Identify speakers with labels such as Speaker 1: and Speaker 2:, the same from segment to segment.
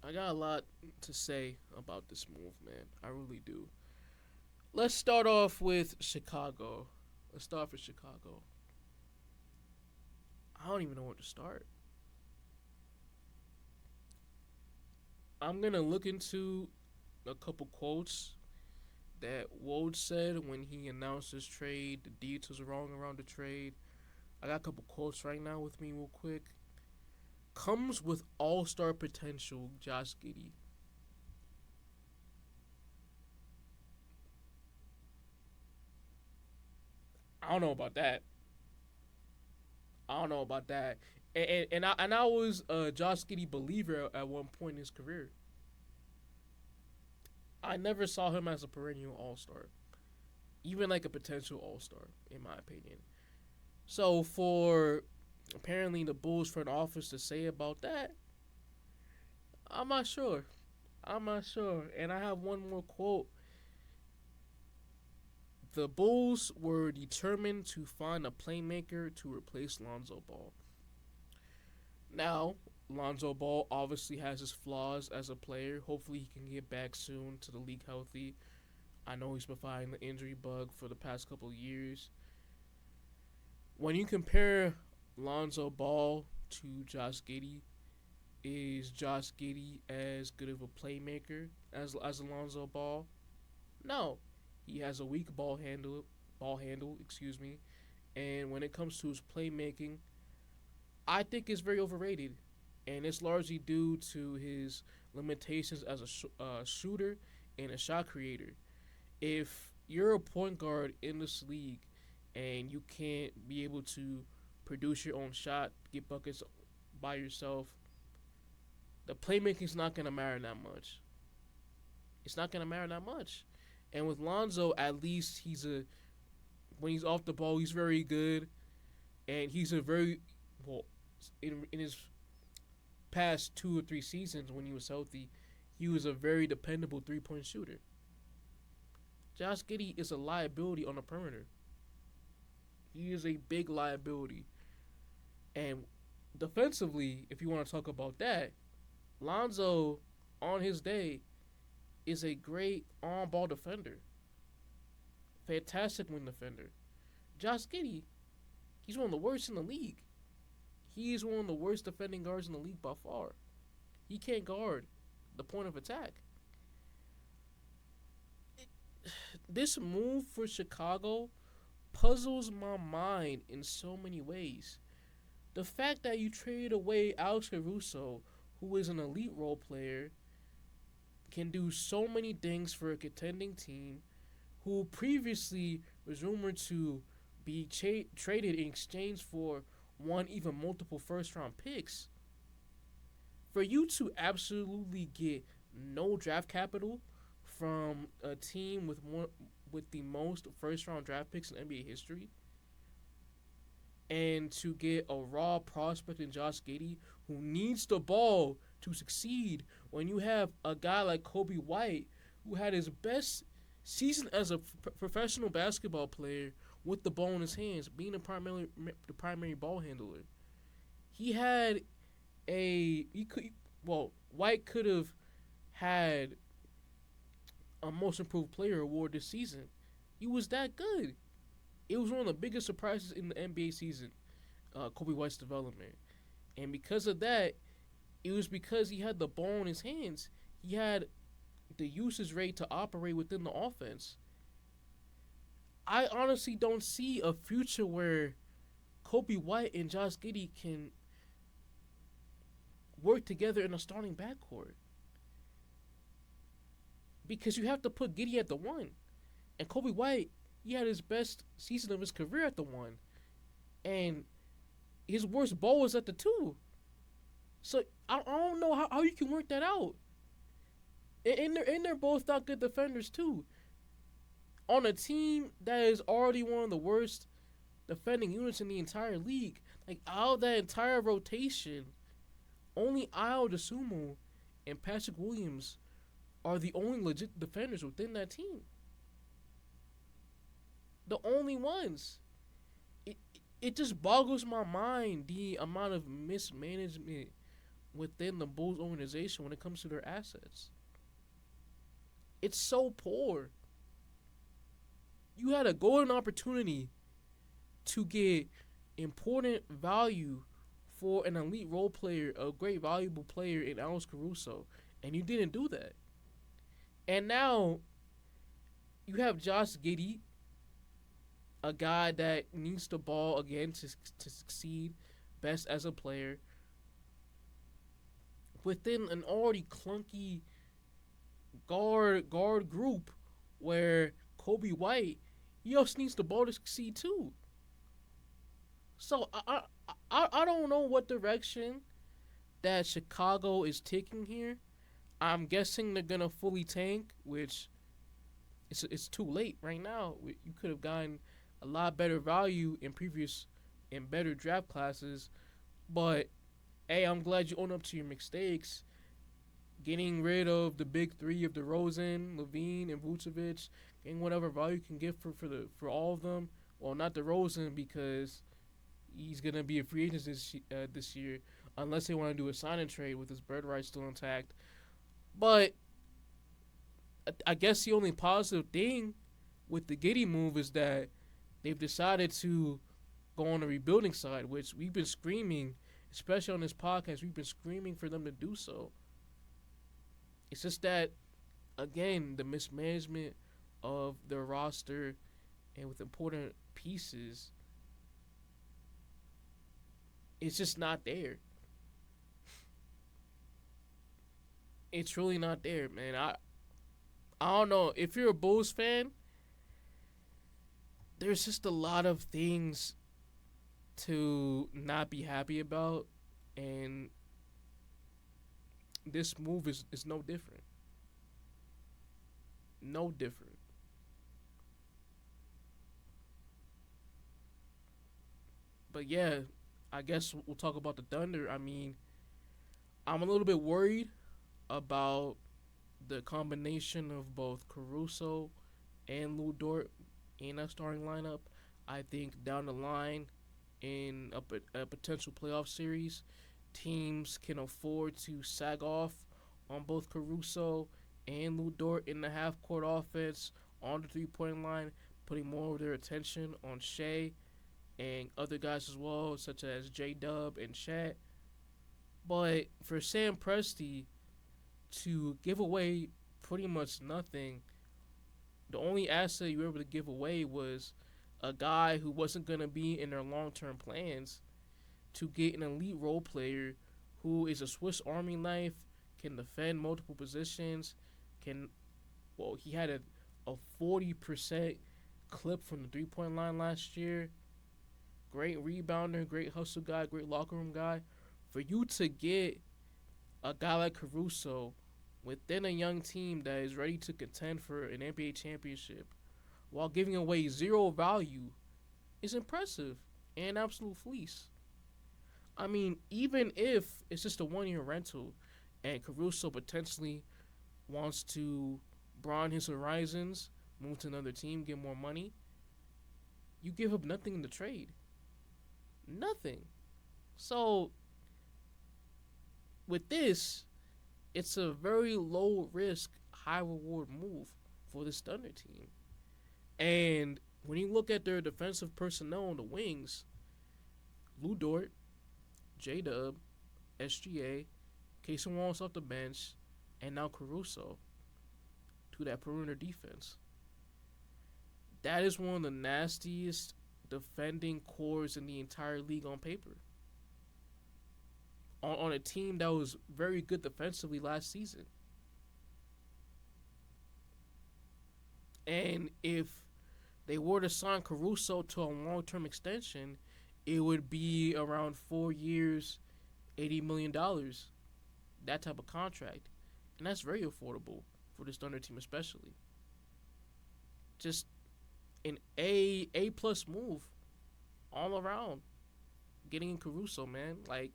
Speaker 1: I got a lot to say about this move, man. I really do. Let's start off with Chicago. Let's start with Chicago. I don't even know where to start. I'm gonna look into a couple quotes that Woj said when he announced his trade. The details are wrong around the trade. I got a couple quotes right now with me, real quick. Comes with all-star potential, Josh Giddey. I don't know about that. I don't know about that. And I was a Josh Giddey believer at one point in his career. I never saw him as a perennial all-star, even like a potential all-star, in my opinion. So for apparently the Bulls front office to say about that, I'm not sure. I'm not sure. And I have one more quote. The Bulls were determined to find a playmaker to replace Lonzo Ball. Now, Lonzo Ball obviously has his flaws as a player. Hopefully, he can get back soon to the league healthy. I know he's been fighting the injury bug for the past couple of years. When you compare Lonzo Ball to Josh Giddey, is Josh Giddey as good of a playmaker as Alonzo Ball? No, he has a weak ball handle, excuse me. And when it comes to his playmaking, I think it's very overrated, and it's largely due to his limitations as a shooter and a shot creator. If you're a point guard in this league and you can't be able to produce your own shot, get buckets by yourself, the playmaking's not gonna matter that much. It's not gonna matter that much. And with Lonzo, at least he's a when he's off the ball, he's very good, and he's a very well in his past 2 or 3 seasons when he was healthy, he was a very dependable 3 point shooter. Josh Giddey is a liability on the perimeter. He is a big liability. And defensively, if you want to talk about that, Lonzo on his day is a great on ball defender. Fantastic wing defender. Josh Giddey, he's one of the worst in the league. He is one of the worst defending guards in the league by far. He can't guard the point of attack. This move for Chicago puzzles my mind in so many ways. The fact that you traded away Alex Caruso, who is an elite role player, can do so many things for a contending team, who previously was rumored to be traded in exchange for one, even multiple first round picks. For you to absolutely get no draft capital from a team with the most first round draft picks in NBA history, and to get a raw prospect in Josh Giddey who needs the ball to succeed, when you have a guy like Kobe White who had his best season as a professional basketball player with the ball in his hands, being the primary ball handler. He had he could White could have had a most improved player award this season. He was that good. It was one of the biggest surprises in the NBA season, Kobe White's development. And because of that, it was because he had the ball in his hands. He had the usage rate to operate within the offense. I honestly don't see a future where Kobe White and Josh Giddey can work together in a starting backcourt, because you have to put Giddey at the one, and Kobe White, he had his best season of his career at the one, and his worst ball was at the two. So I don't know how you can work that out. And they're both not good defenders too. On a team that is already one of the worst defending units in the entire league, like out of that entire rotation, only Ayo Dosunmu and Patrick Williams are the only legit defenders within that team. The only ones. It, it just boggles my mind the amount of mismanagement within the Bulls organization when it comes to their assets. It's so poor. You had a golden opportunity to get important value for an elite role player, a great valuable player in Alex Caruso, and you didn't do that. And now you have Josh Giddey, a guy that needs the ball again to succeed best as a player within an already clunky guard group where Kobe White, he also needs the ball to succeed too. So I don't know what direction that Chicago is taking here. I'm guessing they're gonna fully tank, which it's too late right now. You could have gotten a lot better value in better draft classes, but hey, I'm glad you own up to your mistakes. Getting rid of the big three of DeRozan, Levine, and Vucevic, getting whatever value you can get for all of them. Well, not DeRozan because he's gonna be a free agent this year, unless they want to do a sign and trade with his bird rights still intact. But I guess the only positive thing with the Giddey move is that they've decided to go on the rebuilding side, which we've been screaming, especially on this podcast, we've been screaming for them to do so. It's just that, again, the mismanagement of their roster and with important pieces, it's just not there. It's really not there, man. I don't know. If you're a Bulls fan, there's just a lot of things to not be happy about, and this move is no different. No different. But yeah, I guess we'll talk about the Thunder. I mean, I'm a little bit worried about the combination of both Caruso and Lou Dort in a starting lineup. I think down the line in a potential playoff series, teams can afford to sag off on both Caruso and Lou Dort in the half-court offense on the three-point line, putting more of their attention on Shea and other guys as well, such as J-Dub and Chat. But for Sam Presti to give away pretty much nothing, the only asset you were able to give away was a guy who wasn't going to be in their long-term plans, to get an elite role player who is a Swiss Army knife, can defend multiple positions, he had a 40% clip from the three-point line last year. Great rebounder, great hustle guy, great locker room guy. For you to get a guy like Caruso within a young team that is ready to contend for an NBA championship while giving away zero value is impressive and an absolute fleece. I mean, even if it's just a one-year rental and Caruso potentially wants to broaden his horizons, move to another team, get more money, you give up nothing in the trade. Nothing. So, with this, it's a very low-risk, high-reward move for this Thunder team. And when you look at their defensive personnel on the wings, Lou Dort, J-Dub, SGA, Casey Wallace off the bench, and now Caruso to that perimeter defense. That is one of the nastiest defending cores in the entire league on paper. On a team that was very good defensively last season. And if they were to sign Caruso to a long-term extension, it would be around 4 years, $80 million. That type of contract. And that's very affordable for this Thunder team especially. Just an A-plus move all around. Getting in Caruso, man. Like,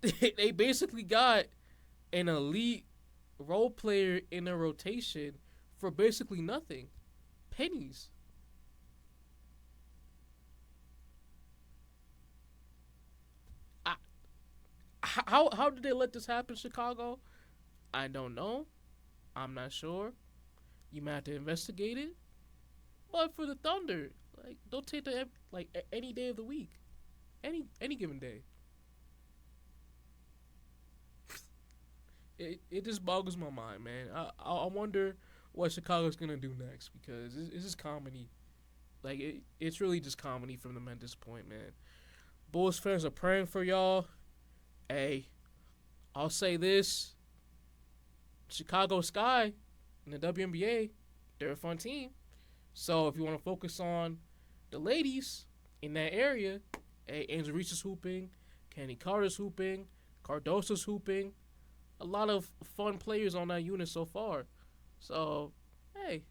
Speaker 1: they basically got an elite role player in a rotation for basically nothing. Pennies. How did they let this happen, Chicago? I don't know. I'm not sure. You might have to investigate it. But for the Thunder, like don't take the any day of the week, any given day. It just boggles my mind, man. I wonder what Chicago's gonna do next because it's just comedy. Like it's really just comedy from them at this point, man. Bulls fans are praying for y'all. Hey, I'll say this: Chicago Sky in the WNBA, they're a fun team. So if you want to focus on the ladies in that area, hey, Angel Reese's hooping, Candy Carter's hooping, Cardoso's hooping. A lot of fun players on that unit so far. So, hey,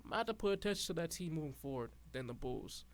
Speaker 1: I might have to put attention to that team moving forward than the Bulls.